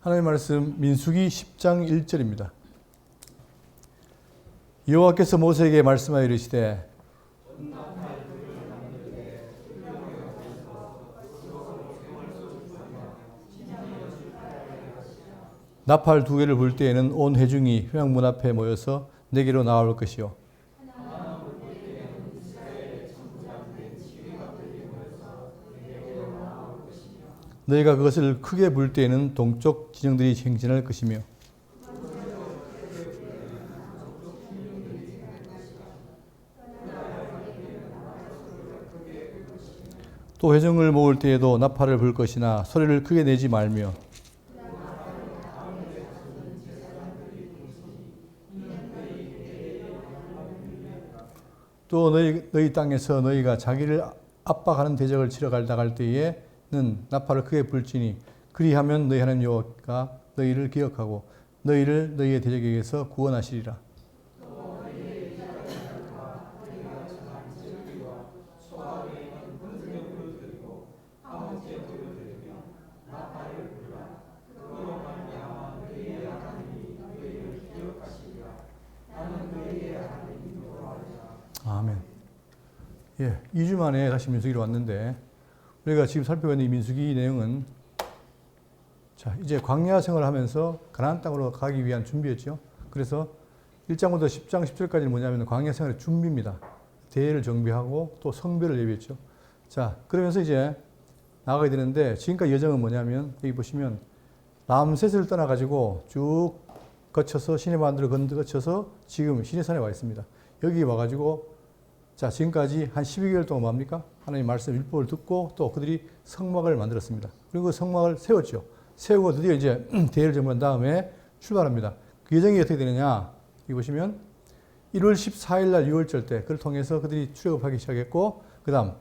하나님의 말씀 민수기 10장 1절입니다. 여호와께서 모세에게 말씀하여 이르시되 나팔 두 개를 불 때에는 온 회중이 회막문 앞에 모여서 내게로 나올 것이요 너희가 그것을 크게 불 때에는 동쪽 진영들이 행진할 것이며 또 회중을 모을 때에도 나팔을 불 것이나 소리를 크게 내지 말며 또 너희 땅에서 너희가 자기를 압박하는 대적을 치러 나갈 때에는 나팔을 크게 불지니 그리하면 너희 하나님 여호와가 너희를 기억하고 너희를 너희의 대적에게서 구원하시리라. 아멘. 예, 2주 만에 다시 민수기로 왔는데 우리가 지금 살펴보고 있는 이 민수기 내용은 자, 이제 광야 생활을 하면서 가나안 땅으로 가기 위한 준비였죠. 그래서 1장부터 10장 10절까지는 뭐냐면 광야 생활의 준비입니다. 대회를 정비하고 또 성별을 예비했죠. 자, 그러면서 이제 나가게 되는데 지금까지 여정은 뭐냐면 여기 보시면 람셋을 떠나가지고 쭉 거쳐서 시내반도를 거쳐서 지금 시내산에 와 있습니다. 여기 와가지고 자, 지금까지 한 12개월 동안 뭡니까? 하나님의 말씀 율법을 듣고 또 그들이 성막을 만들었습니다. 그리고 그 성막을 세웠죠. 세우고 드디어 이제 대회를 정비한 다음에 출발합니다. 그 여정이 어떻게 되느냐? 여기 보시면 1월 14일 날 6월절 때 그를 통해서 그들이 출애굽하기 시작했고 그 다음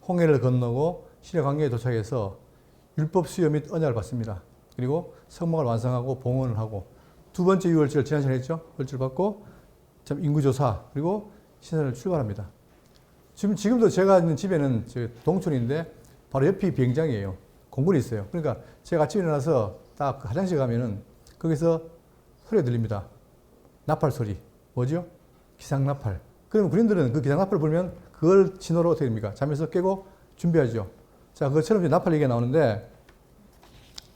홍해를 건너고 시내 광야에 도착해서 율법 수요 및 언약을 받습니다. 그리고 성막을 완성하고 봉헌을 하고 두 번째 6월절 지난 시간에 했죠. 월절 받고 인구조사 그리고 시내를 출발합니다. 지금도 제가 있는 집에는 동촌인데 바로 옆이 비행장이에요. 공군이 있어요. 그러니까 제가 아침에 일어나서 딱 화장실 가면은 거기서 소리가 들립니다. 나팔 소리. 뭐죠? 기상나팔. 그러면 군인들은 그 기상나팔을 불면 그걸 신호로 어떻게 됩니까? 잠에서 깨고 준비하죠. 자, 그것처럼 이제 나팔 얘기가 나오는데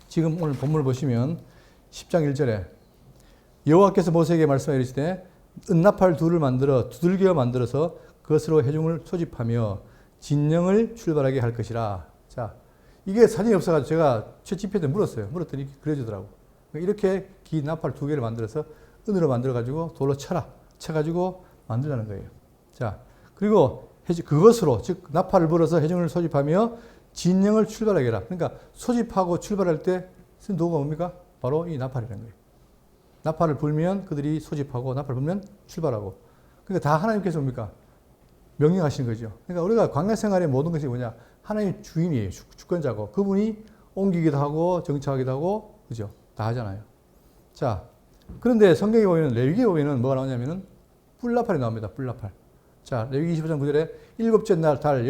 지금 오늘 본문을 보시면 10장 1절에 여호와께서 모세에게 말씀하여 이르시되 은나팔 둘을 만들어 두들겨 만들어서 그것으로 회중을 소집하며 진영을 출발하게 할 것이라. 자, 이게 사진이 없어가지고 제가 채집해 때 물었더니 그려주더라고. 이렇게 긴 나팔 두 개를 만들어서 은으로 만들어가지고 돌로 쳐가지고 만들라는 거예요. 자, 그리고 그것으로 즉 나팔을 불어서 회중을 소집하며 진영을 출발하게 해라. 그러니까 소집하고 출발할 때 쓴 도구가 뭡니까? 바로 이 나팔이라는 거예요. 나팔을 불면 그들이 소집하고 나팔을 불면 출발하고. 그러니까 다 하나님께서 뭡니까? 명령하신 거죠. 그러니까 우리가 광야 생활의 모든 것이 뭐냐? 하나님 주인이에요. 주권자고. 그분이 옮기기도 하고 정착하기도 하고 그죠? 다 하잖아요. 자, 그런데 성경에 보면 레위기에 보면은 뭐가 나오냐면은 뿔나팔이 나옵니다. 뿔나팔. 자, 레위기 25장 9절에 일곱째 날 달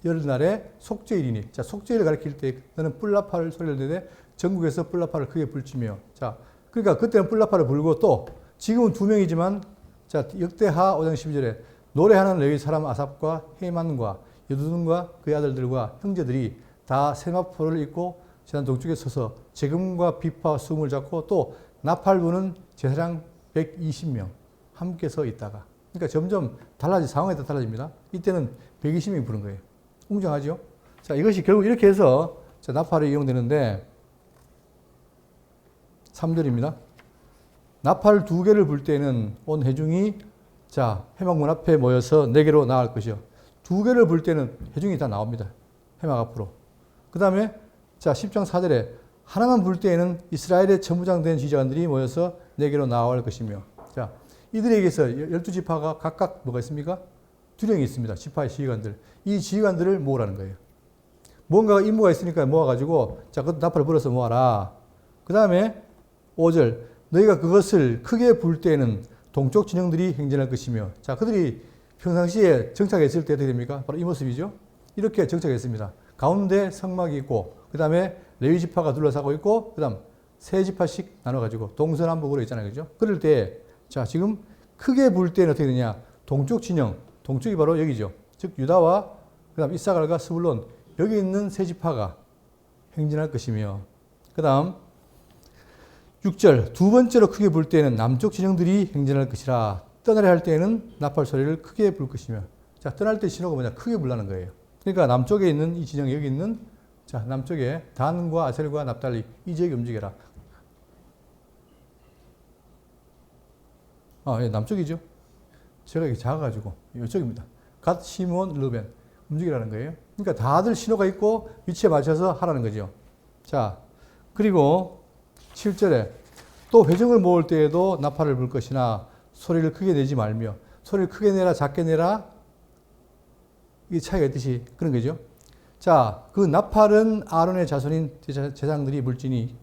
열날에 속죄일이니. 자, 속죄일을 가리킬 때 너는 뿔나팔 소리를 내되 전국에서 뿔나팔을 크게 불지며. 자, 그러니까 그때는 뿔나팔을 불고 또 지금은 두 명이지만 자, 역대하 5장 12절에 노래하는 레위 사람 아삽과 헤만과 여두둔과 그의 아들들과 형제들이 다 세마포를 입고 제단 동쪽에 서서 재금과 비파 수금을 잡고 또 나팔 부는 제사장 120명 함께 서 있다가 그러니까 점점 상황에 따라 달라집니다. 이때는 120명이 부른 거예요. 웅장하죠? 자, 이것이 결국 이렇게 해서 자, 나팔이 이용되는데 3절입니다. 나팔 두 개를 불 때는 온 회중이 자, 회막문 앞에 모여서 내게로 나갈 것이요. 두 개를 불 때는 회중이 다 나옵니다. 회막 앞으로. 그 다음에 자, 10장 4절에 하나만 불 때에는 이스라엘의 천부장된 지휘관들이 모여서 내게로 나올 것이며. 자, 이들에게서 12지파가 각각 뭐가 있습니까? 두령이 있습니다. 지파의 지휘관들. 이 지휘관들을 모으라는 거예요. 뭔가 임무가 있으니까 모아가지고 자, 그 나팔을 불어서 모아라. 그 다음에 5절 너희가 그것을 크게 불 때에는 동쪽 진영들이 행진할 것이며. 자, 그들이 평상시에 정착했을 때 어떻게 됩니까? 바로 이 모습이죠. 이렇게 정착했습니다. 가운데 성막이 있고 그 다음에 레위 지파가 둘러싸고 있고 그 다음 세 지파씩 나눠가지고 동서남북으로 있잖아요. 그죠? 그럴 때, 자, 지금 크게 불 때는 어떻게 되냐? 동쪽 진영, 동쪽이 바로 여기죠. 즉, 유다와 그 다음 이사갈과 스불론, 여기 있는 세 지파가 행진할 것이며, 그 다음 6절, 두 번째로 크게 불 때에는 남쪽 진영들이 행진할 것이라. 떠나려 할 때에는 나팔 소리를 크게 불 것이며. 자, 떠날 때 신호가 뭐냐? 크게 불라는 거예요. 그러니까 남쪽에 있는 이 진영, 여기 있는, 자, 남쪽에 단과 아셀과 납달리, 이 지역이 움직여라. 예, 남쪽이죠. 제가 이게 작아가지고, 이쪽입니다. 갓, 시몬, 르벤. 움직이라는 거예요. 그러니까 다들 신호가 있고 위치에 맞춰서 하라는 거죠. 자, 그리고 7절에 또 회중을 모을 때에도 나팔을 불 것이나 소리를 크게 내지 말며. 소리를 크게 내라, 작게 내라. 이 차이가 있듯이 그런 거죠. 자, 그 나팔은 아론의 자손인 제사장들이 불지니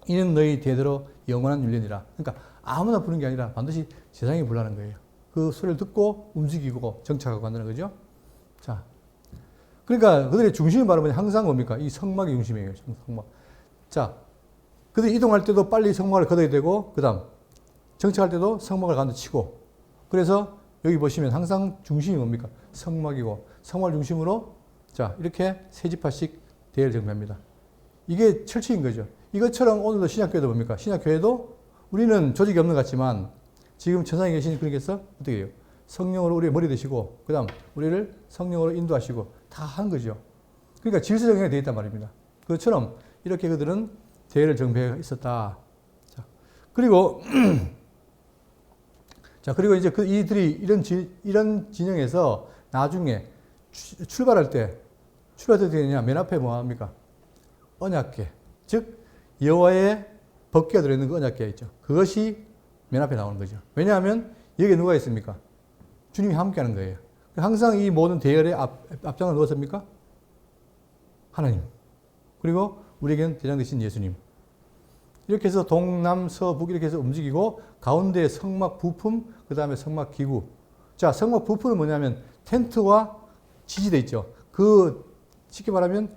이는 너희 대대로 영원한 율례니라. 그러니까 아무나 부는 게 아니라 반드시 제사장이 불라는 거예요. 그 소리를 듣고 움직이고 정착하고 한다는 거죠. 자, 그러니까 그들의 중심이 바로 항상 뭡니까? 이 성막의 중심이에요. 성막. 자, 그들이 이동할 때도 빨리 성막을 걷어야 되고, 그 다음 정착할 때도 성막을 가운데 치고. 그래서 여기 보시면 항상 중심이 뭡니까? 성막이고, 성막을 중심으로 자, 이렇게 세 지파씩 대회를 정비합니다. 이게 철칙인 거죠. 이것처럼 오늘도 신약교회도 뭡니까? 신약교회도 우리는 조직이 없는 것 같지만 지금 천상에 계신 그분께서 어떻게 해요? 성령으로 우리의 머리 되시고, 그 다음 우리를 성령으로 인도하시고 다 한 거죠. 그러니까 질서정연이 되어 있단 말입니다. 그것처럼 이렇게 그들은 대회를 정비해 있었다. 자, 그리고 자, 그리고 이제 이들이 이런 진영에서 나중에 출발할 때 어떻게 되느냐? 맨 앞에 뭐 합니까? 언약궤. 즉, 여호와의 법궤가 들어있는 그 언약궤가 있죠. 그것이 맨 앞에 나오는 거죠. 왜냐하면 여기에 누가 있습니까? 주님이 함께 하는 거예요. 항상 이 모든 대열의 앞장을 누가 섭니까? 하나님. 그리고 우리에게는 대장 되신 예수님. 이렇게 해서 동남, 서북 이렇게 해서 움직이고 가운데 성막 부품, 그 다음에 성막 기구. 자, 성막 부품은 뭐냐면 텐트와 지지대 있죠. 그 쉽게 말하면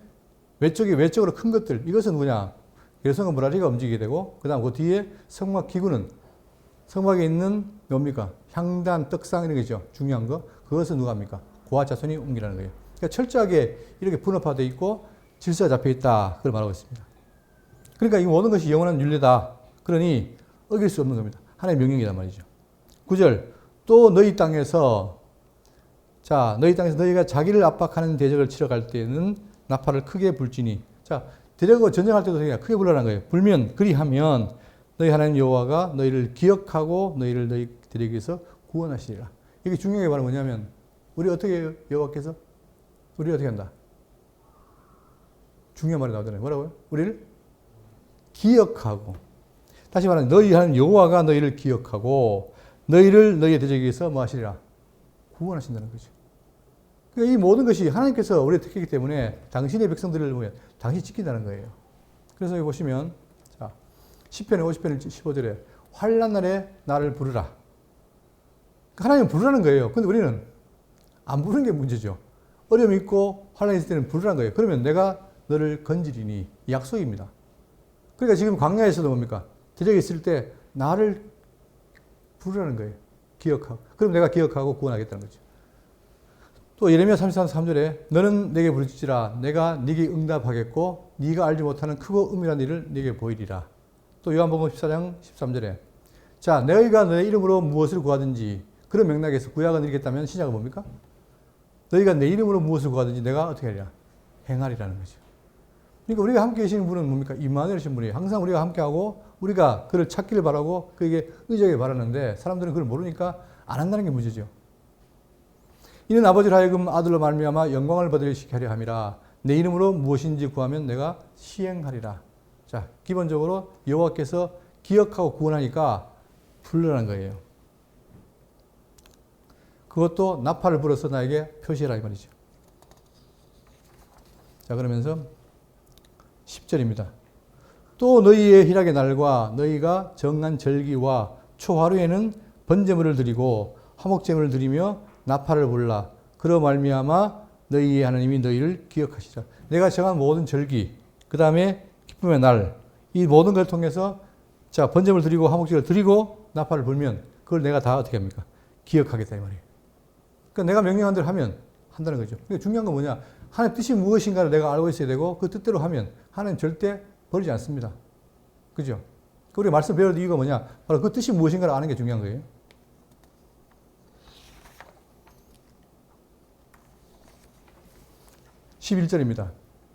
외적으로 큰 것들. 이것은 누구냐? 예성과 무라리가 움직이게 되고, 그 다음 그 뒤에 성막 기구는 성막에 있는 뭡니까? 향단, 떡상 이런 거죠. 중요한 거. 그것은 누가 합니까? 고아 자손이 옮기라는 거예요. 그러니까 철저하게 이렇게 분업화되어 있고 질서가 잡혀 있다. 그걸 말하고 있습니다. 그러니까 이 모든 것이 영원한 율례다. 그러니 어길 수 없는 겁니다. 하나님의 명령이란 말이죠. 9절. 또 너희 땅에서 너희가 자기를 압박하는 대적을 치러 갈 때는 나팔을 크게 불지니. 자, 대적과 전쟁할 때도 그냥 크게 불라는 거예요. 불면, 그리하면 너희 하나님 여호와가 너희를 기억하고 너희를 너희 대적에서 구원하시리라. 이게 중요한 게 바로 뭐냐면 우리 어떻게 해요? 여호와께서? 우리 어떻게 한다? 중요한 말이 나오잖아요. 뭐라고요? 우리를 기억하고. 다시 말하면 너희 하나님 여호와가 너희를 기억하고 너희를 너희의 대적에서 뭐 하시리라? 구원하신다는 거죠. 그러니까 이 모든 것이 하나님께서 우리의 특혜이기 때문에 당신의 백성들을 보면 당신이 지킨다는 거예요. 그래서 여기 보시면 자, 10편에 50편 15절에 환난 날에 나를 부르라. 하나님 부르라는 거예요. 근데 우리는 안 부르는 게 문제죠. 어려움이 있고 환난이 있을 때는 부르라는 거예요. 그러면 내가 너를 건지리니 약속입니다. 그러니까 지금 광야에서도 뭡니까? 대적이 있을 때 나를 부르라는 거예요. 기억하고. 그럼 내가 기억하고 구원하겠다는 거죠. 또 예레미야 33, 3절에 너는 내게 부르짖으라 내가 네게 응답하겠고 네가 알지 못하는 크고 은밀한 일을 네게 보이리라. 또 요한복음 14장 13절에 자 너희가 내 이름으로 무엇을 구하든지 그런 맥락에서 구약을 드리겠다면 신약은 뭡니까? 너희가 내 이름으로 무엇을 구하든지 내가 어떻게 하리라? 행하리라는 거죠. 그러니까 우리가 함께 계시는 분은 뭡니까? 임마누엘이신 분이에요. 항상 우리가 함께하고 우리가 그를 찾기를 바라고 그에게 의지하게 바라는데 사람들은 그걸 모르니까 안 한다는 게 문제죠. 이는 아버지를 하여금 아들로 말미암아 영광을 받으시게 하려 함이라. 내 이름으로 무엇인지 구하면 내가 시행하리라. 자, 기본적으로 여호와께서 기억하고 구원하니까 불러라는 거예요. 그것도 나팔을 불어서 나에게 표시해라 이 말이죠. 자, 그러면서 10절입니다. 또 너희의 희락의 날과 너희가 정한 절기와 초하루에는 번제물을 드리고 화목제물을 드리며 나팔을 불라. 그러 말미암아 너희의 하나님이 너희를 기억하시라. 내가 정한 모든 절기, 그 다음에 기쁨의 날, 이 모든 걸 통해서 자, 번제물 드리고 화목제를 드리고 나팔을 불면 그걸 내가 다 어떻게 합니까? 기억하겠다 이 말이에요. 그러니까 내가 명령한 대로 하면 한다는 거죠. 그러니까 중요한 건 뭐냐? 하나님의 뜻이 무엇인가를 내가 알고 있어야 되고 그 뜻대로 하면 하나님 절대 버리지 않습니다. 그죠? 우리가 말씀 배울 이유가 뭐냐? 바로 그 뜻이 무엇인가를 아는 게 중요한 거예요. 11절입니다.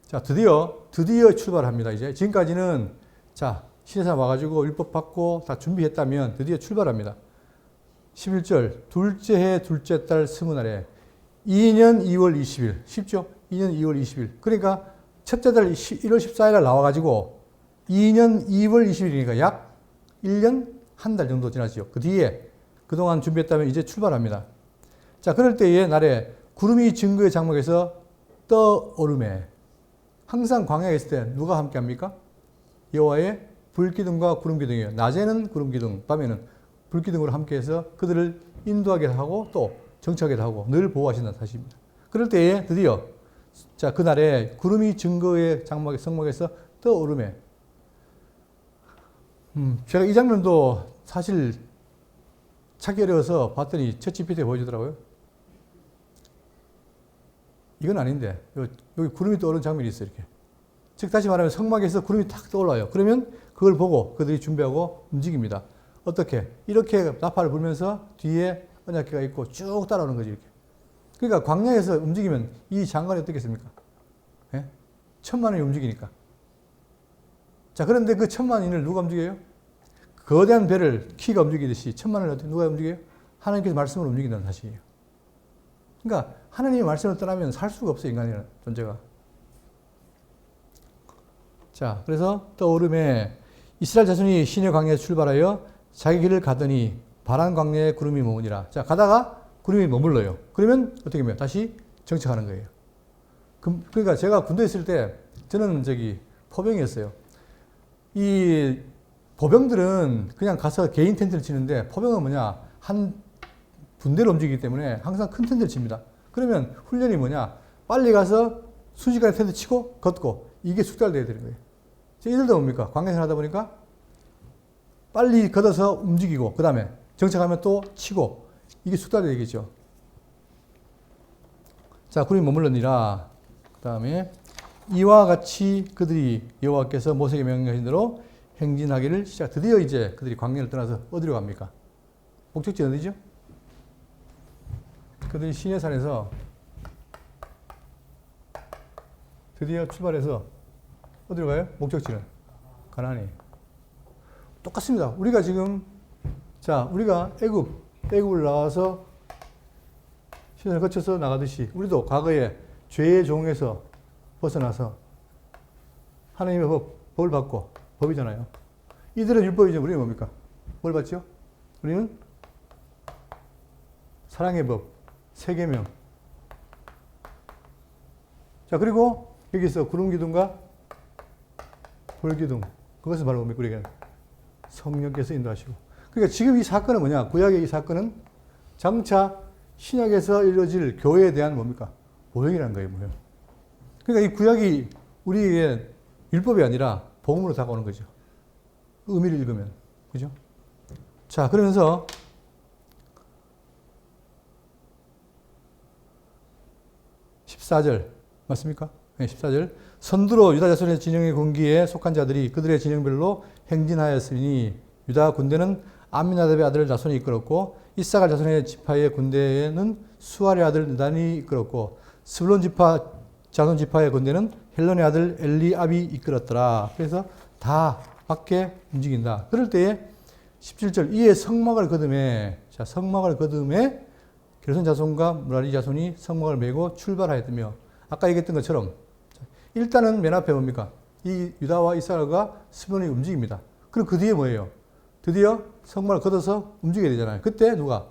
자, 드디어 출발합니다. 이제 지금까지는 자, 신해산 와가지고 율법 받고 다 준비했다면 드디어 출발합니다. 11절, 둘째 해 둘째 달 스무날에 2년 2월 20일. 쉽죠? 2년 2월 20일. 그러니까 첫째 달 1월 14일에 나와가지고 2년 2월 20일이니까 약 1년 한 달 정도 지났죠. 그 뒤에 그동안 준비했다면 이제 출발합니다. 자, 그럴 때의 날에 구름이 증거의 장막에서 떠오르매. 항상 광야에 있을 때 누가 함께 합니까? 여호와의 불기둥과 구름기둥이에요. 낮에는 구름기둥, 밤에는 불기둥으로 함께해서 그들을 인도하게 하고 또 정착하게 하고 늘 보호하신다는 사실입니다. 그럴 때에 드디어 자, 그날에 구름이 증거의 장막의 성막에서 떠오르매. 제가 이 장면도 사실 찾기 어려워서 봤더니 챗GPT에 보여주더라고요. 이건 아닌데 여기 구름이 떠오르는 장면이 있어요. 이렇게. 즉 다시 말하면 성막에서 구름이 탁 떠올라요. 그러면 그걸 보고 그들이 준비하고 움직입니다. 어떻게? 이렇게 나팔을 불면서 뒤에 언약궤가 있고 쭉 따라오는 거지. 이렇게. 그러니까 광야에서 움직이면 이 장관이 어떻겠습니까? 예? 1000만원이 움직이니까. 자, 그런데 그 1000만인을 누가 움직여요? 거대한 배를 키가 움직이듯이 1000만원을 누가 움직여요? 하나님께서 말씀으로 움직인다는 사실이에요. 그러니까 하나님의 말씀을 떠나면 살 수가 없어요. 인간의 존재가. 자, 그래서 떠오름에 이스라엘 자손이 시내 광야에서 출발하여 자기 길을 가더니 바란 광야에 구름이 머무니라. 자, 가다가 구름이 머물러요. 그러면 어떻게 하면 다시 정착하는 거예요. 그러니까 제가 군대에 있을 때 저는 포병이었어요. 이 보병들은 그냥 가서 개인 텐트를 치는데 포병은 뭐냐? 한 분대로 움직이기 때문에 항상 큰 텐트를 칩니다. 그러면 훈련이 뭐냐? 빨리 가서 순식간에 텐트 치고 걷고 이게 숙달돼야 되는 거예요. 이들도 뭡니까? 광야생활 하다 보니까 빨리 걷어서 움직이고 그 다음에 정착하면 또 치고 이게 숙달돼야 되겠죠. 자, 구름이 머물렀니라. 그 다음에 이와 같이 그들이 여호와께서 모세에게 명령하신 대로 행진하기를 시작. 드디어 이제 그들이 광야를 떠나서 어디로 갑니까? 목적지 어디죠? 그들이 시내산에서 드디어 출발해서 어디로 가요? 목적지는 가나안이에요. 똑같습니다. 우리가 지금 우리가 애굽을 나와서 시내를 거쳐서 나가듯이 우리도 과거에 죄의 종에서 벗어나서 하나님의 법을 받고 법이잖아요. 이들은 율법이죠. 우리는 뭡니까? 뭘 받죠? 우리는 사랑의 법, 세계명. 자, 그리고 여기서 구름기둥과 불기둥. 그것은 바로 뭡니까? 우리에게는 성령께서 인도하시고. 그러니까 지금 이 사건은 뭐냐? 구약의 이 사건은 장차 신약에서 이루어질 교회에 대한 뭡니까? 모형이라는 거예요, 모형. 그러니까 이 구약이 우리에게 율법이 아니라 복음으로 다가오는 거죠. 의미를 읽으면. 그죠? 자, 그러면서 14절 맞습니까? 네, 14절. 선두로 유다 자손의 진영의 군기에 속한 자들이 그들의 진영별로 행진하였으니 유다 군대는 암미나답의 아들 나손이 이끌었고 이사갈 자손의 지파의 군대에는 수알의 아들 느단이 이끌었고 스불론 지파 자손 지파의 군대는 헬론의 아들 엘리압이 이끌었더라. 그래서 다 밖에 움직인다. 그럴 때에 17절 이에 성막을 거듬에 자, 성막을 거듬에 게르손 자손과 무라리 자손이 성막을 메고 출발하였으며 아까 얘기했던 것처럼 일단은 맨 앞에 뭡니까? 이 유다와 이스라엘과 스불론이 움직입니다. 그럼 그 뒤에 뭐예요? 드디어 성막을 걷어서 움직여야 되잖아요. 그때 누가?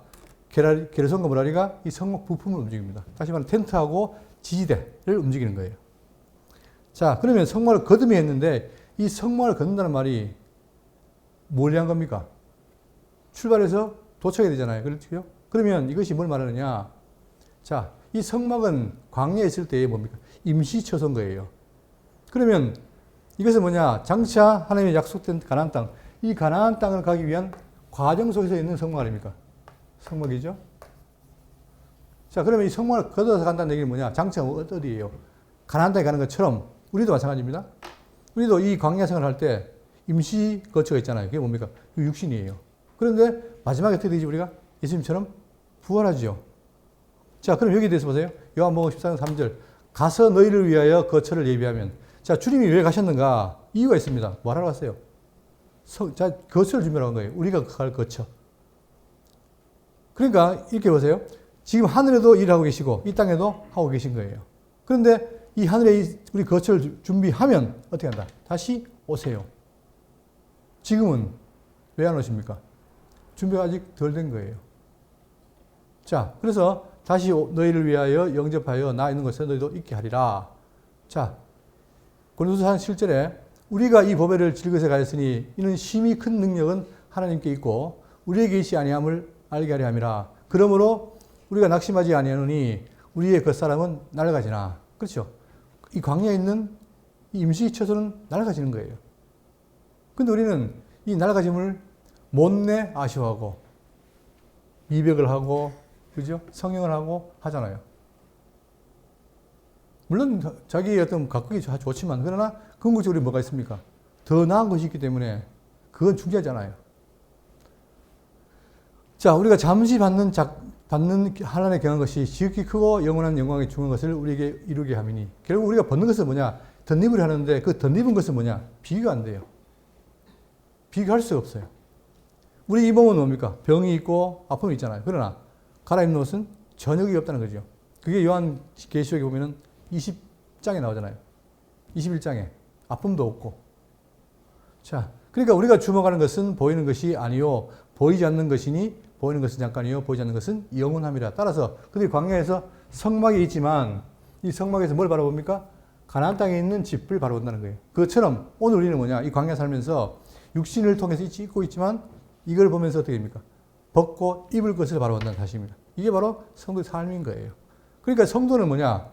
게르손과 무라리가 이 성막 부품을 움직입니다. 다시 말하면 텐트하고 지지대를 움직이는 거예요. 자, 그러면 성막을 거듭이 했는데 이 성막을 걷는다는 말이 뭘 위한 겁니까? 출발해서 도착해야 되잖아요. 그렇죠? 그러면 이것이 뭘 말하느냐? 자, 이 성막은 광야에 있을 때에 뭡니까? 임시 처소인 거예요. 그러면 이것은 뭐냐? 장차 하나님의 약속된 가나안 땅. 이 가나안 땅을 가기 위한 과정 속에서 있는 성막 아닙니까? 성막이죠. 자, 그러면 이 성막을 걷어서 간다는 얘기는 뭐냐? 장차 어디예요? 가나안 땅에 가는 것처럼 우리도 마찬가지입니다. 우리도 이 광야 생활을 할 때 임시 거처가 있잖아요. 그게 뭡니까? 육신이에요. 그런데 마지막에 어떻게 되지 우리가? 예수님처럼 부활하죠. 자, 그럼 여기에 대해서 보세요. 요한복음 14장 3절. 가서 너희를 위하여 거처를 예비하면. 자, 주님이 왜 가셨는가? 이유가 있습니다. 뭐 하러 갔어요? 자, 거처를 준비하러 간 거예요. 우리가 갈 거처. 그러니까 이렇게 보세요. 지금 하늘에도 일하고 계시고 이 땅에도 하고 계신 거예요. 그런데 이 하늘에 우리 거처를 준비하면 어떻게 한다? 다시 오세요. 지금은 왜 안 오십니까? 준비가 아직 덜 된 거예요. 자, 그래서 다시 너희를 위하여 영접하여 나 있는 곳에 너희도 있게 하리라. 자, 고린도서 7절에 우리가 이 보배를 질것에 가졌으니 이는 심히 큰 능력은 하나님께 있고 우리에게 있지 아니함을 알게 하려 함이라. 그러므로 우리가 낙심하지 아니하노니 우리의 겉사람은 낡아지나. 그렇죠. 이 광야에 있는 이 임시 처소는 낡아지는 거예요. 근데 우리는 이 낡아짐을 못내 아쉬워하고 미백을 하고 그죠? 성형을 하고 하잖아요. 물론 자기의 어떤 각각이 좋지만 그러나 궁극적으로 뭐가 있습니까? 더 나은 것이 있기 때문에 그건 중요하잖아요. 자, 우리가 잠시 받는 하나님의 경한 것이 지극히 크고 영원한 영광에 중한 것을 우리에게 이루게 함이니. 결국 우리가 벗는 것은 뭐냐? 덧입을 하는데 그 덧입은 것은 뭐냐? 비교가 안 돼요. 비교할 수가 없어요. 우리 이 몸은 뭡니까? 병이 있고 아픔이 있잖아요. 그러나 갈아입는 옷은 전역이 없다는 거죠. 그게 요한 계시록에 보면은 20장에 나오잖아요. 21장에 아픔도 없고. 자, 그러니까 우리가 주목하는 것은 보이는 것이 아니요 보이지 않는 것이니 보이는 것은 잠깐이요 보이지 않는 것은 영원함이라. 따라서 그들이 광야에서 성막이 있지만 이 성막에서 뭘 바라봅니까? 가나안 땅에 있는 집을 바라본다는 거예요. 그것처럼 오늘 우리는 뭐냐? 이 광야 살면서 육신을 통해서 입고 있지만 이걸 보면서 어떻게 됩니까? 벗고 입을 것을 바라본다는 사실입니다. 이게 바로 성도의 삶인 거예요. 그러니까 성도는 뭐냐?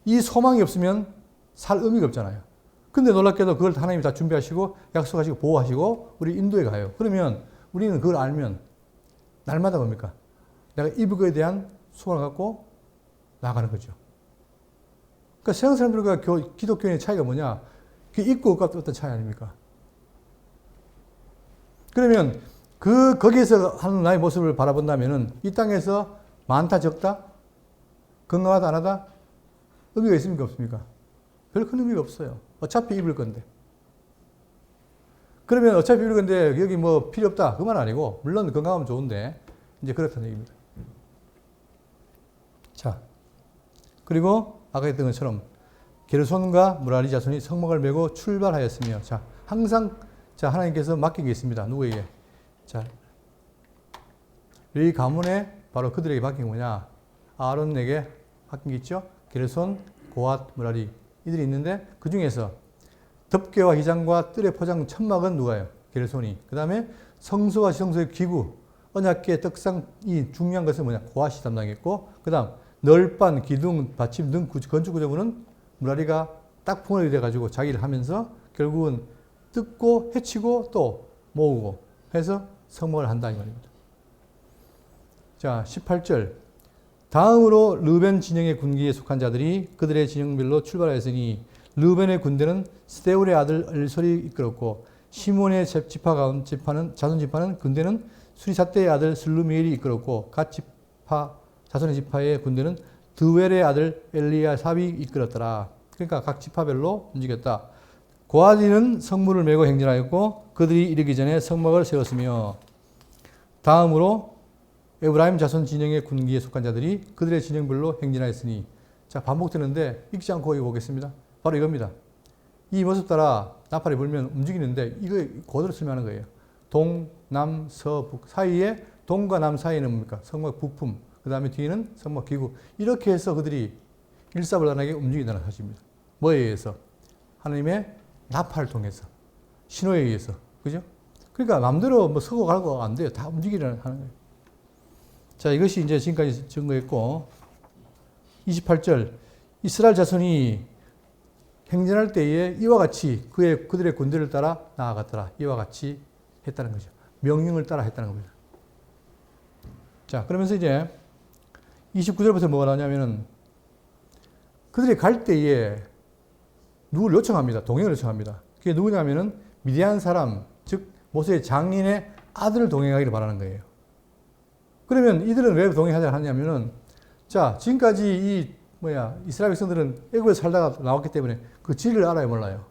이 소망이 없으면 살 의미가 없잖아요. 근데 놀랍게도 그걸 하나님이 다 준비하시고 약속하시고 보호하시고 우리 인도에 가요. 그러면 우리는 그걸 알면 날마다 뭡니까? 내가 입을 거에 대한 소망을 갖고 나가는 거죠. 그러니까 세상 사람들과 기독교인의 차이가 뭐냐? 그 있고 없고 어떤 차이 아닙니까? 그러면 거기에서 하는 나의 모습을 바라본다면은 이 땅에서 많다 적다? 건강하다 안 하다? 의미가 있습니까 없습니까? 별 큰 의미가 없어요. 어차피 입을 건데. 그러면 어차피 입을 건데 여기 뭐 필요 없다. 그 말 아니고 물론 건강하면 좋은데 이제 그렇다는 얘기입니다. 자, 그리고 아까 했던 것처럼 게르손과 무라리 자손이 성막을 메고 출발하였으며 자, 항상 자, 하나님께서 맡기고 있습니다. 누구에게? 자, 이 가문에 바로 그들에게 맡긴 게 뭐냐? 아론에게 맡긴 게 있죠? 게르손, 고앗, 무라리 이들이 있는데 그 중에서 덮개와 휘장과 뜰의 포장 천막은 누가요? 게르손이. 그 다음에 성소와 지성소의 기구, 언약궤, 떡상 이 중요한 것은 뭐냐? 고앗이 담당했고 그 다음 널반, 기둥, 받침 등 건축 구조물은 무라리가 딱 풍어이 돼가지고 자기를 하면서 결국은 뜯고 해치고 또 모으고 해서 성막을 한다 이 말입니다. 자, 18절. 다음으로 르벤 진영의 군기에 속한 자들이 그들의 진영별로 출발하였으니 르벤의 군대는 스데울의 아들 엘솔이 이끌었고 시몬의 지파 자손 지파는 군대는 수리사대의 아들 슬루미엘이 이끌었고 갓 지파 자손의 지파의 군대는 드웰의 아들 엘리야삽이 이끌었더라. 그러니까 각 지파별로 움직였다. 고아디는 성문을 메고 행진하였고 그들이 이르기 전에 성막을 세웠으며 다음으로 에브라임 자손 진영의 군기에 속한 자들이 그들의 진영별로 행진하였으니 자 반복되는데 읽지 않고 보겠습니다. 바로 이겁니다. 이 모습 따라 나팔이 불면 움직이는데 이거 그대로 설명하는 거예요. 동, 남, 서, 북 사이에 동과 남 사이에는 뭡니까? 성막 부품 그 다음에 뒤에는 성막 기구 이렇게 해서 그들이 일사불란하게 움직인다는 사실입니다. 뭐에 의해서? 하나님의 나팔을 통해서 신호에 의해서 그죠? 그러니까 마음대로 뭐 서고 갈고 안 돼요. 다 움직이려는 하는 거예요. 자 이것이 이제 지금까지 증거했고 28절 이스라엘 자손이 행진할 때에 이와 같이 그들의 군대를 따라 나아갔더라. 이와 같이 했다는 거죠. 명령을 따라 했다는 겁니다. 자, 그러면서 이제 29절부터 뭐가 나오냐면은 그들이 갈 때에 누구를 요청합니다. 동행을 요청합니다. 그게 누구냐면은 미디안 사람, 즉 모세의 장인의 아들을 동행하기를 바라는 거예요. 그러면 이들은 왜 동행하자 하냐면은 자, 지금까지 이스라엘 백성들은 애굽에서 살다가 나왔기 때문에 그 지리를 알아요, 몰라요?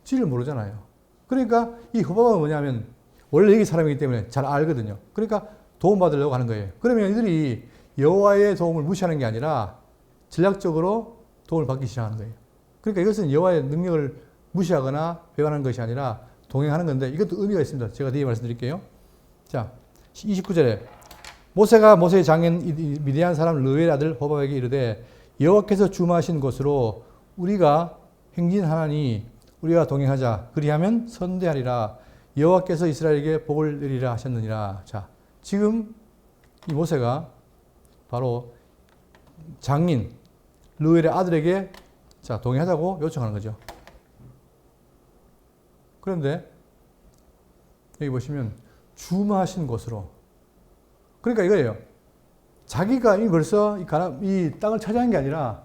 지리를 모르잖아요. 그러니까 이 호밥은 뭐냐면 원래 여기 사람이기 때문에 잘 알거든요. 그러니까 도움받으려고 하는 거예요. 그러면 이들이 여호와의 도움을 무시하는 게 아니라 전략적으로 도움을 받기 시작하는 거예요. 그러니까 이것은 여호와의 능력을 무시하거나 배반하는 것이 아니라 동행하는 건데 이것도 의미가 있습니다. 제가 뒤에 말씀드릴게요. 자, 29절에 모세가 모세의 장인 미디안 사람 르웨의 아들 호밥에게 이르되 여호와께서 주마하신 곳으로 우리가 행진하나니 우리가 동행하자. 그리하면 선대하리라. 여호와께서 이스라엘에게 복을 내리라 하셨느니라. 자, 지금 이 모세가 바로 장인 르웰의 아들에게 자, 동행하자고 요청하는 거죠. 그런데 여기 보시면 주마하신 곳으로, 그러니까 이거예요. 자기가 이미 벌써 이 땅을 차지한 게 아니라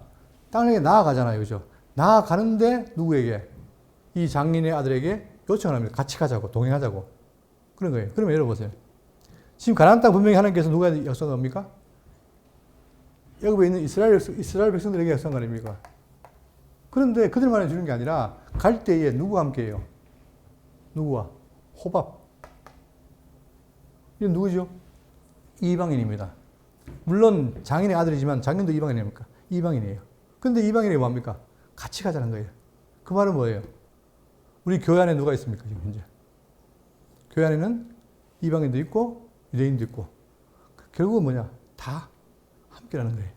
땅에게 나아가잖아요. 그죠? 나아가는데 누구에게? 이 장인의 아들에게 요청을 합니다. 같이 가자고, 동행하자고. 그런 거예요. 그러면 여러분 보세요. 지금 가나안 땅 분명히 하나님께서 누가 약속한 겁니까? 애굽에 있는 이스라엘 백성들에게 약속한 거 아닙니까? 그런데 그들만에 주는 게 아니라 갈 때에 누구와 함께해요? 누구와? 호밥. 이건 누구죠? 이방인입니다. 물론 장인의 아들이지만 장인도 이방인입니까? 이방인이에요. 근데 이방인이 뭡니까? 같이 가자는 거예요. 그 말은 뭐예요? 우리 교회 안에 누가 있습니까? 지금 현재. 교회 안에는 이방인도 있고 유대인도 있고 결국은 뭐냐? 다 함께라는 거예요.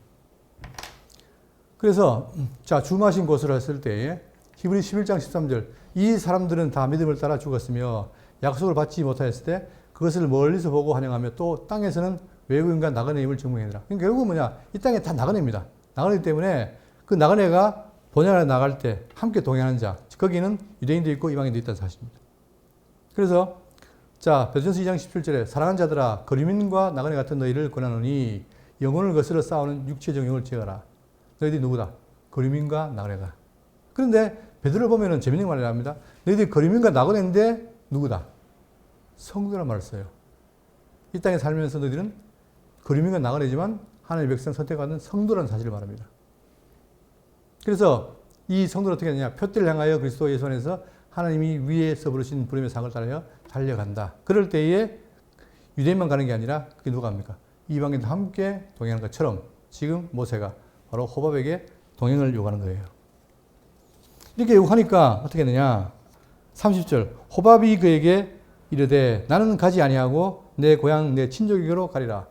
그래서 자, 주마신 곳으로 했을 때에 히브리 11장 13절 이 사람들은 다 믿음을 따라 죽었으며 약속을 받지 못하였을 때 그것을 멀리서 보고 환영하며 또 땅에서는 외국인과 나그네임을 증명하더라. 그러니까 결국은 뭐냐? 이 땅에 다 나그네입니다. 나그네이기 때문에 그 나그네가 본향에 나갈 때 함께 동행하는 자, 거기는 유대인도 있고 이방인도 있다는 사실입니다. 그래서 자, 베드로전서 2장 17절에 사랑하는 자들아 거류민과 나그네 같은 너희를 권하노니 영혼을 거스러 싸우는 육체 정욕을 제어하라. 너희들이 누구다? 거류민과 나그네다. 그런데 베드로를 보면은 재밌는 말을 합니다. 너희들이 거류민과 나그네인데 누구다? 성도란 말을 써요. 이 땅에 살면서 너희들은 거류민과 나그네지만 하나님의 백성 선택받은 성도라는 사실을 말합니다. 그래서 이 성도는 어떻게 하느냐? 표대를 향하여 그리스도 예수 안에서 하나님이 위에서 부르신 부름의 상을 따라여 달려간다. 그럴 때에 유대인만 가는 게 아니라 그게 누가 합니까? 이방인도 함께 동행하는 것처럼 지금 모세가 바로 호밥에게 동행을 요구하는 거예요. 이렇게 요구하니까 어떻게 했느냐? 30절 호밥이 그에게 이르되 나는 가지 아니하고 내 고향 내 친족에게로 가리라.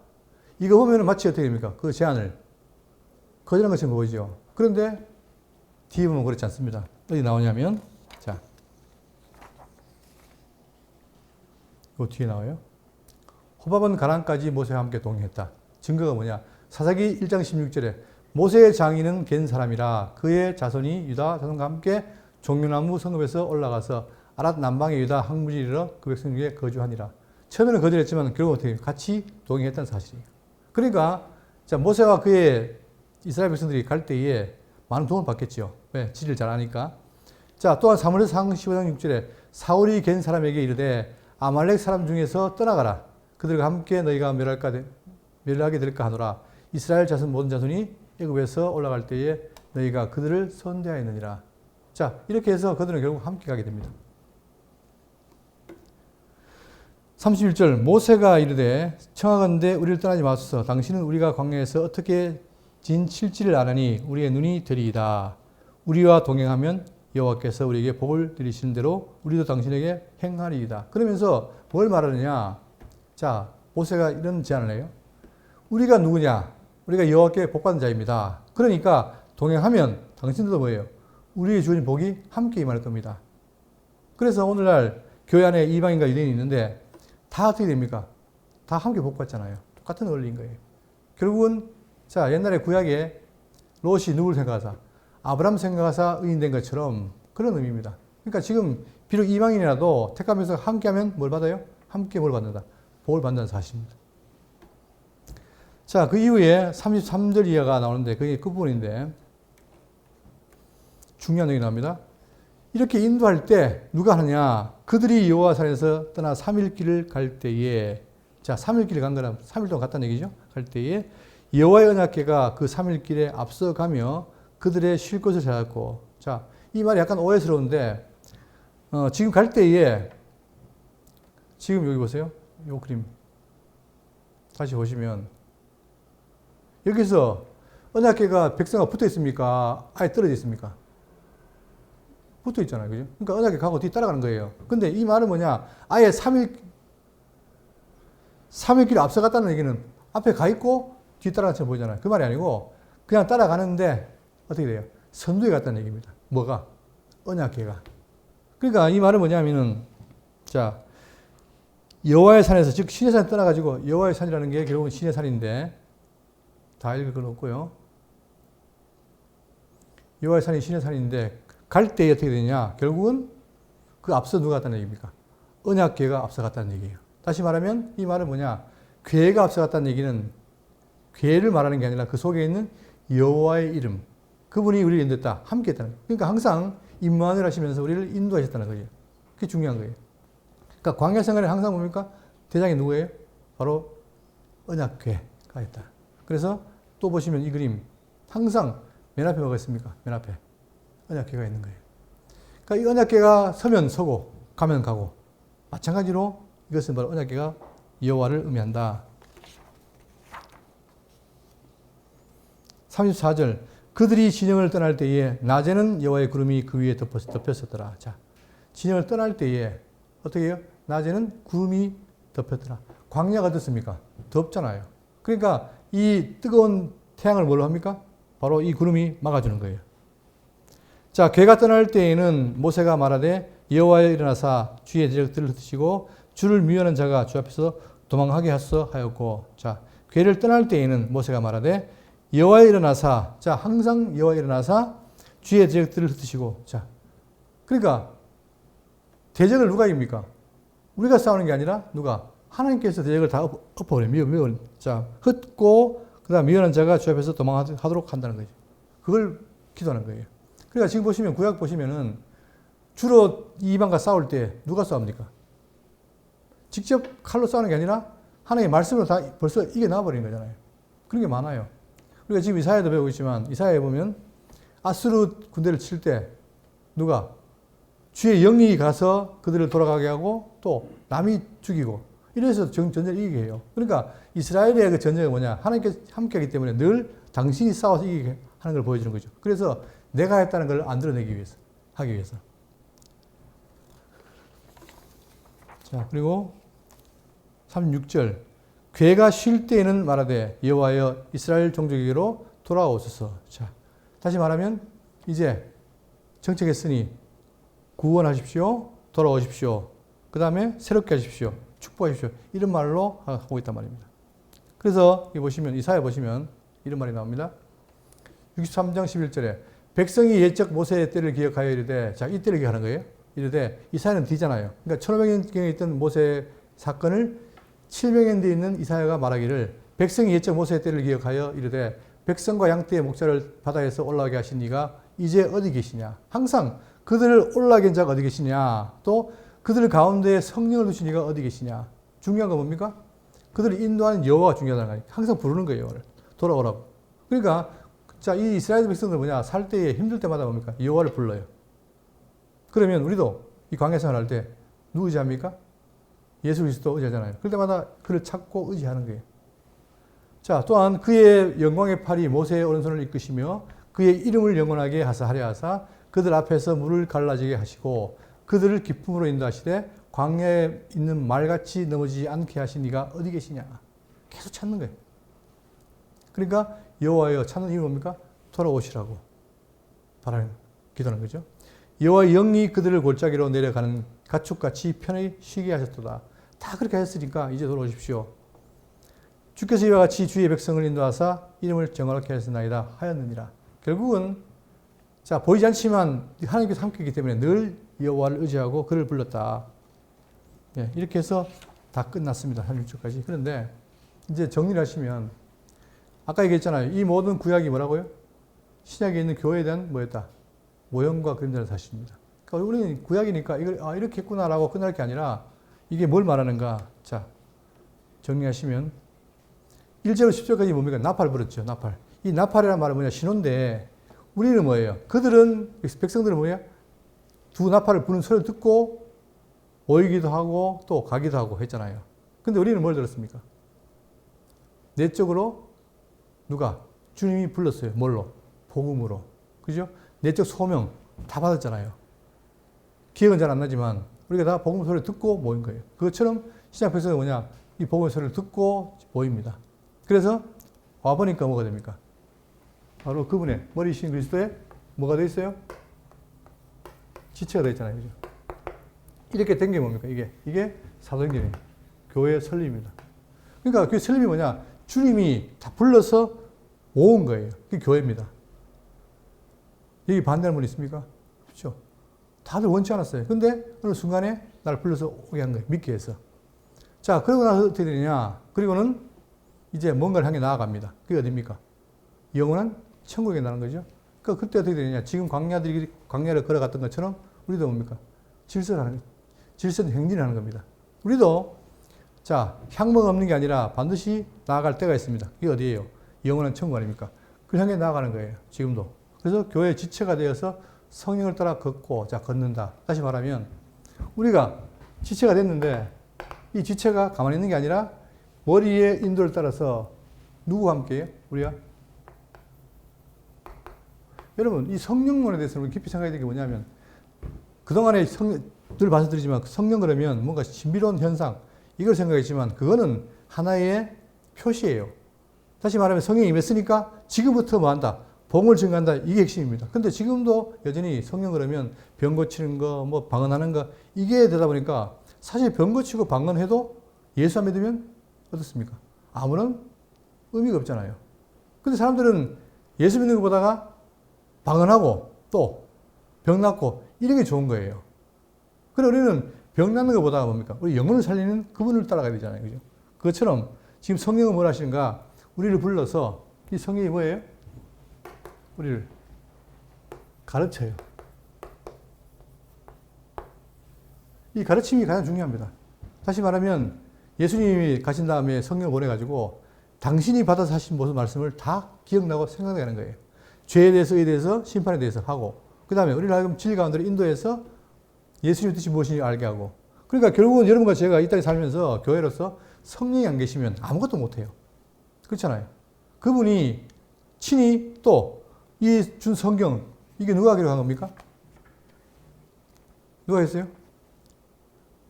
이거 보면 마치 어떻게 됩니까? 그 제안을 거절한 것처럼 보이죠. 그런데 뒤에 보면 그렇지 않습니다. 어디 나오냐면 자, 이 뒤에 나와요. 호밥은 가나안까지 모세와 함께 동행했다. 증거가 뭐냐? 사사기 1장 16절에 모세의 장인은 겐 사람이라 그의 자손이 유다 자손과 함께 종려나무 성읍에서 올라가서 아랏 남방의 유다 항무지에 이르러 그 백성 중에 거주하니라. 처음에는 거절했지만 결국 어떻게 같이 동행했다는 사실이에요. 그러니까 자, 모세와 그의 이스라엘 백성들이 갈 때에 많은 도움을 받겠죠. 왜? 지리를 잘 아니까. 자, 또한 사무엘서 상 15장 6절에 사울이 겐 사람에게 이르되 아말렉 사람 중에서 떠나가라. 그들과 함께 너희가 멸하게 될까 하노라. 이스라엘 자손 모든 자손이 애굽에서 올라갈 때에 너희가 그들을 선대하였느니라. 자, 이렇게 해서 그들은 결국 함께 가게 됩니다. 31절 모세가 이르되 청하건대 우리를 떠나지 마소서. 당신은 우리가 광야에서 어떻게 진칠지를 아나니 우리의 눈이 되리이다. 우리와 동행하면 여호와께서 우리에게 복을 드리시는 대로 우리도 당신에게 행하리이다. 그러면서 뭘 말하느냐? 자, 모세가 이런 제안을 해요. 우리가 누구냐? 우리가 여호와께 복받은 자입니다. 그러니까 동행하면 당신들도 뭐예요? 우리의 주어진 복이 함께 임할 겁니다. 그래서 오늘날 교회 안에 이방인과 유대인이 있는데 다 어떻게 됩니까? 다 함께 복받잖아요. 똑같은 원리인 거예요. 결국은 자, 옛날에 구약에 롯이 누구를 생각하자? 아브라함 생각하사 의인된 것처럼 그런 의미입니다. 그러니까 지금 비록 이방인이라도 택하면서 함께하면 뭘 받아요? 함께 뭘 받는다? 복을 받는다는 사실입니다. 자, 그 이후에 33절 이하가 나오는데 그게 끝부분인데 중요한 얘기 나옵니다. 이렇게 인도할 때 누가 하느냐? 그들이 여호와 산에서 떠나 3일 길을 갈 때에, 자, 3일 길을 간 거는 3일 동안 갔다는 얘기죠. 갈 때에 여호와의 언약궤가 그 3일 길에 앞서가며 그들의 쉴 곳을 찾았고, 자, 이 말이 약간 오해스러운데 지금 갈 때에, 지금 여기 보세요. 이 그림 다시 보시면 여기서 언약궤가 백성과 붙어 있습니까? 아예 떨어져 있습니까? 붙어 있잖아요. 그죠? 그러니까 언약궤 가고 뒤 따라가는 거예요. 근데 이 말은 뭐냐? 아예 3일 길 앞서갔다는 얘기는 앞에 가 있고 뒤 따라가는 것처럼 보이잖아요. 그 말이 아니고 그냥 따라가는데 어떻게 돼요? 선두에 갔다는 얘기입니다. 뭐가? 언약궤가. 그러니까 이 말은 뭐냐면은, 자, 여호와의 산에서, 즉 신의 산에 떠나가지고, 여호와의 산이라는 게 결국은 신의 산인데 다 읽을 건 없고요. 여호와의 산이 신의 산인데 갈 때에 어떻게 되냐? 결국은 그 앞서 누가 갔다는 얘기입니까? 언약궤가 앞서갔다는 얘기예요. 다시 말하면 이 말은 뭐냐? 궤가 앞서갔다는 얘기는 궤를 말하는 게 아니라 그 속에 있는 여호와의 이름, 그분이 우리를 인도했다, 함께 했다는 거예요. 그러니까 항상 임마누엘 하시면서 우리를 인도하셨다는 거예요. 그게 중요한 거예요. 그러니까 광야 생활에 항상 뭡니까? 대장이 누구예요? 바로 언약궤가 있다. 그래서 또 보시면 이 그림, 항상 맨 앞에 뭐가 있습니까? 맨 앞에 언약궤가 있는 거예요. 그러니까 이 언약궤가 서면 서고 가면 가고, 마찬가지로 이것은 바로 언약궤가 여호와를 의미한다. 34절, 그들이 진영을 떠날 때에 낮에는 여호와의 구름이 그 위에 덮였었더라. 자, 진영을 떠날 때에 어떻게 해요? 낮에는 구름이 덮였더라. 광야가 어떻습니까? 덥잖아요. 그러니까 이 뜨거운 태양을 뭘로 합니까? 바로 이 구름이 막아주는 거예요. 자, 궤가 떠날 때에는 모세가 말하되 여호와여 일어나사 주의 대적들을 흩으시고 주를 미워하는 자가 주 앞에서 도망하게 하소서 하였고, 자, 궤를 떠날 때에는 모세가 말하되 여호와여 일어나사, 자, 항상 여호와여 일어나사 주의 대적들을 흩으시고, 자, 그러니까 대적을 누가 이깁니까? 우리가 싸우는 게 아니라 누가? 하나님께서 대적을 다 엎어버려요. 미워. 자, 흩고 그다음 미워하는 자가 주 앞에서 도망하도록 한다는 거죠. 그걸 기도하는 거예요. 그러니까 지금 보시면 구약 보시면은 주로 이방과 싸울 때 누가 싸웁니까? 직접 칼로 싸우는 게 아니라 하나님의 말씀으로 다 벌써 이겨나와 버리는 거잖아요. 그런 게 많아요. 우리가 지금 이사야도 배우고 있지만 이사야에 보면 아수르 군대를 칠 때 누가? 주의 영이 가서 그들을 돌아가게 하고 또 남이 죽이고 이래서 전쟁을 이기게 해요. 그러니까 이스라엘의 그 전쟁은 뭐냐? 하나님께서 함께하기 때문에 늘 당신이 싸워서 이기게 하는 걸 보여주는 거죠. 그래서 내가 했다는 걸 안 드러내기 위해서, 하기 위해서. 자, 그리고 36절. 궤가 쉴 때에는 말하되 여호와여 이스라엘 종족에게로 돌아오소서. 자, 다시 말하면 이제 정책했으니 구원하십시오. 돌아오십시오. 그 다음에 새롭게 하십시오. 축복하십시오. 이런 말로 하고 있단 말입니다. 그래서 여기 보시면, 이사야 보시면 이런 말이 나옵니다. 63장 11절에 백성이 옛적 모세의 때를 기억하여 이르되, 자, 이 때를 기억하는 거예요. 이르되, 이사야는 뒤잖아요. 그러니까 1500년경에 있던 모세 사건을 700년 뒤에 있는 이사야가 말하기를, 백성이 옛적 모세의 때를 기억하여 이르되 백성과 양떼의 목자를 바다에서 올라오게 하신 이가 이제 어디 계시냐. 항상 그들을 올라게 한 자가 어디 계시냐. 또 그들 가운데 성령을 두신 이가 어디 계시냐. 중요한 건 뭡니까? 그들을 인도하는 여호와가 중요하다는 거예요. 항상 부르는 거예요. 돌아오라고. 그러니까 자, 이 이스라엘 백성들 뭐냐, 살 때에 힘들 때마다 뭡니까? 여호와를 불러요. 그러면 우리도 이 광야 생활할 때 누구 의지합니까? 예수 그리스도 의지하잖아요. 그럴 때마다 그를 찾고 의지하는 거예요. 자, 또한 그의 영광의 팔이 모세의 오른손을 이끄시며 그의 이름을 영원하게 하려 하사 그들 앞에서 물을 갈라지게 하시고 그들을 기쁨으로 인도하시되 광야에 있는 말같이 넘어지지 않게 하신 이가 어디 계시냐. 계속 찾는 거예요. 그러니까 여호와여 찾는 이유는 뭡니까? 돌아오시라고 바라는, 기도하는 거죠. 여호와의 영이 그들을 골짜기로 내려가는 가축같이 편히 쉬게 하셨도다. 다 그렇게 하셨으니까 이제 돌아오십시오. 주께서 이와 같이 주의 백성을 인도하사 이름을 정확하게 하셨나이다 하였느니라. 결국은 자, 보이지 않지만 하나님께서 함께 있기 때문에 늘 여호와를 의지하고 그를 불렀다. 예, 이렇게 해서 다 끝났습니다. 36절까지. 그런데 이제 정리를 하시면 아까 얘기했잖아요. 이 모든 구약이 뭐라고요? 신약에 있는 교회에 대한 뭐였다? 모형과 그림자는 사실입니다. 그러니까 우리는 구약이니까 이걸 이렇게 했구나라고 끝날 게 아니라 이게 뭘 말하는가? 자, 정리하시면 1절부터 10절까지 뭡니까? 나팔을 불었죠. 나팔. 이 나팔이라는 말은 뭐냐? 신호인데 우리는 뭐예요? 그들은 백성들은 뭐예요? 두 나팔을 부는 소리를 듣고 모이기도 하고 또 가기도 하고 했잖아요. 근데 우리는 뭘 들었습니까? 내적으로 누가? 주님이 불렀어요. 뭘로? 복음으로. 그죠? 내적 소명 다 받았잖아요. 기억은 잘 안 나지만 우리가 다 복음 소리를 듣고 모인 거예요. 그것처럼 신약 백성은 뭐냐? 이 복음 소리를 듣고 모입니다. 그래서 와보니까 뭐가 됩니까? 바로 그분의 머리이신 그리스도의 뭐가 되어 있어요? 지체가 되어 있잖아요. 그죠? 이렇게 된 게 뭡니까? 이게 사도행전이에요. 교회의 설립입니다. 그러니까 그 설립이 뭐냐? 주님이 다 불러서 모은 거예요. 그게 교회입니다. 여기 반대하는 분 있습니까? 그렇죠. 다들 원치 않았어요. 근데 어느 순간에 나를 불러서 오게 한 거예요. 믿게 해서. 자, 그러고 나서 어떻게 되느냐? 그리고는 이제 뭔가를 향해 나아갑니다. 그게 어딥니까? 영원한 천국에 나는 거죠. 그러니까 그때 어떻게 되느냐? 지금 광야들이 광야를 걸어갔던 것처럼 우리도 뭡니까? 질서는 행진을 하는 겁니다. 우리도 자, 향목 없는 게 아니라 반드시 나아갈 때가 있습니다. 이게 어디예요? 영원한 천국 아닙니까? 그 향해 나아가는 거예요. 지금도. 그래서 교회의 지체가 되어서 성령을 따라 걷고, 자, 걷는다. 다시 말하면, 우리가 지체가 됐는데, 이 지체가 가만히 있는 게 아니라, 머리의 인도를 따라서 누구와 함께 해요? 우리가? 여러분, 이 성령론에 대해서는 깊이 생각해야 될 게 뭐냐면, 그동안에 늘 말씀드리지만, 성령 그러면 뭔가 신비로운 현상, 이걸 생각했지만, 그거는 하나의 표시예요. 다시 말하면 성령이 임했으니까, 지금부터 뭐 한다? 복음을 증가한다. 이게 핵심입니다. 근데 지금도 여전히 성령 그러면 병 고치는 거, 뭐 방언하는 거, 이게 되다 보니까 사실 병 고치고 방언해도 예수 안 믿으면 어떻습니까? 아무런 의미가 없잖아요. 근데 사람들은 예수 믿는 것보다가 방언하고 또 병 낫고 이런 게 좋은 거예요. 그래 우리는 병 낫는 것보다가 뭡니까? 우리 영혼을 살리는 그분을 따라가야 되잖아요. 그죠? 그것처럼 지금 성령은 뭘 하시는가? 우리를 불러서 이 성령이 뭐예요? 우리를 가르쳐요. 이 가르침이 가장 중요합니다. 다시 말하면 예수님이 가신 다음에 성령을 보내가지고 당신이 받아서 하신 모든 말씀을 다 기억나고 생각나게 하는 거예요. 죄에 대해서, 의에 대해서, 심판에 대해서 하고 그 다음에 우리를 하여금 진리 가운데로 인도해서 예수님의 뜻이 무엇인지 알게 하고 그러니까 결국은 여러분과 제가 이 땅에 살면서 교회로서 성령이 안 계시면 아무것도 못해요. 그렇잖아요. 그분이 친히 또 이 준 성경, 이게 누가 기록한 겁니까? 누가 했어요?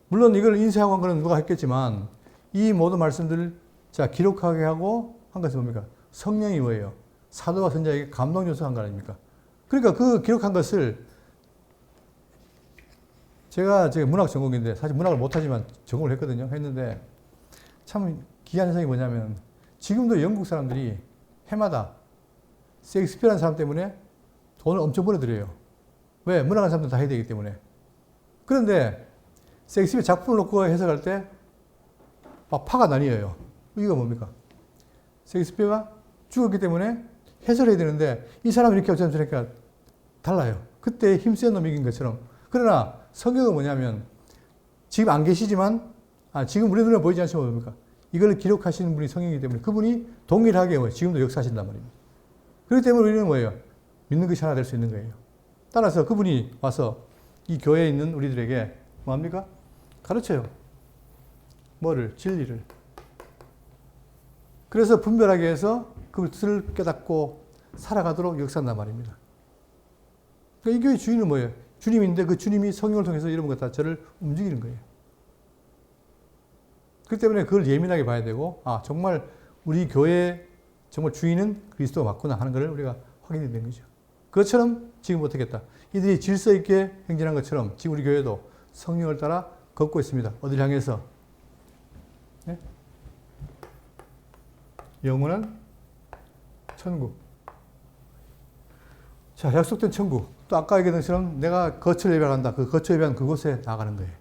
물론 이걸 인쇄하고 한 거는 누가 했겠지만, 이 모든 말씀들을 자, 기록하게 하고 한 것이 뭡니까? 성령이 뭐예요? 사도와 선자에게 감동 요소한 거 아닙니까? 그러니까 그 기록한 것을 제가 문학 전공인데, 사실 문학을 못하지만 전공을 했거든요. 했는데, 참 기이한 현상이 뭐냐면, 지금도 영국 사람들이 해마다 셰익스피어라는 사람 때문에 돈을 엄청 벌어들여요. 왜? 문학하는 사람들 다 해야 되기 때문에. 그런데 셰익스피어 작품을 놓고 해석할 때 막 파가 나뉘어요. 이거 뭡니까? 셰익스피어가 죽었기 때문에 해설해야 되는데 이 사람이 이렇게 어쩌면 저렇게 달라요. 그때 힘센 놈이 이긴 것처럼. 그러나 성경은 뭐냐면 지금 안 계시지만 지금 우리 눈에 보이지 않지만 뭡니까? 이걸 기록하시는 분이 성령이기 때문에 그분이 동일하게 지금도 역사하신단 말입니다. 그렇기 때문에 우리는 뭐예요? 믿는 것이 하나 될 수 있는 거예요. 따라서 그분이 와서 이 교회에 있는 우리들에게 뭐합니까? 가르쳐요. 뭐를? 진리를. 그래서 분별하게 해서 그 뜻을 깨닫고 살아가도록 역사한단 말입니다. 그러니까 이 교회 주인은 뭐예요? 주님인데 그 주님이 성령을 통해서 이런 것 다 저를 움직이는 거예요. 그렇기 때문에 그걸 예민하게 봐야 되고 정말 우리 교회 정말 주인은 그리스도가 맞구나 하는 것을 우리가 확인이 되는 거죠. 그것처럼 지금 어떻게 했다. 이들이 질서 있게 행진한 것처럼 지금 우리 교회도 성령을 따라 걷고 있습니다. 어디를 향해서? 네? 영원한 천국. 자, 약속된 천국. 또 아까 얘기했던 것처럼 내가 거처를 예배한다. 그 거처 예배한 그곳에 나가는 거예요.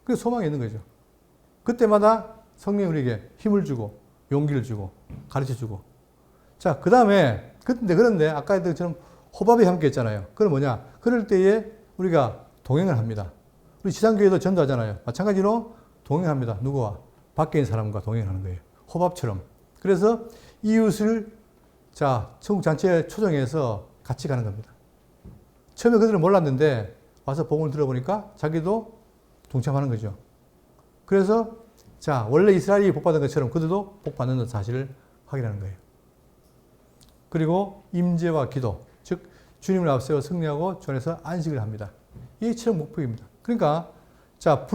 그래서 소망이 있는 거죠. 그때마다 성령이 우리에게 힘을 주고 용기를 주고 가르쳐 주고. 자, 그 다음에 그런데 아까 했던 것처럼 호밥이 함께 했잖아요. 그건 뭐냐? 그럴 때에 우리가 동행을 합니다. 우리 지상교회도 전도하잖아요. 마찬가지로 동행합니다. 누구와? 밖에 있는 사람과 동행하는 거예요. 호밥처럼. 그래서 이웃을 자, 천국 잔치에 초청해서 같이 가는 겁니다. 처음에 그들은 몰랐는데 와서 복음을 들어보니까 자기도 동참하는 거죠. 그래서 자, 원래 이스라엘이 복받은 것처럼 그들도 복받는 사실을 확인하는 거예요. 그리고 임재와 기도, 즉 주님을 앞세워 승리하고 주 안에서 안식을 합니다. 이게 최종 목표입니다. 그러니까 자,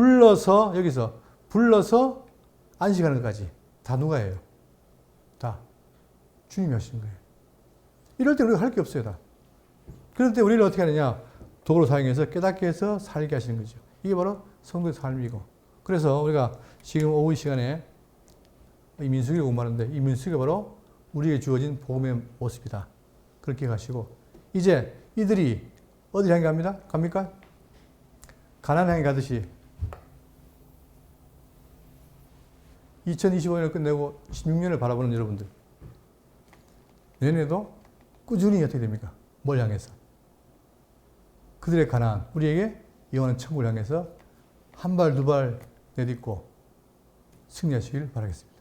여기서 불러서 안식하는 것까지 다 누가 해요? 다 주님이 하시는 거예요. 이럴 때 우리가 할 게 없어요. 다. 그럴 때 우리는 어떻게 하느냐? 도구를 사용해서 깨닫게 해서 살게 하시는 거죠. 이게 바로 성도의 삶이고. 그래서 우리가 지금 오후 시간에 이 민수기를 공부하는데 이 민수기가 바로 우리에게 주어진 복음의 모습이다. 그렇게 가시고 이제 이들이 어디 향해 갑니까? 가나안 향해 가듯이 2025년을 끝내고 16년을 바라보는 여러분들 내년에도 꾸준히 어떻게 됩니까? 뭘 향해서? 그들의 가나안, 우리에게 영원한 천국을 향해서 한 발, 두 발 내딛고 승리하시길 바라겠습니다.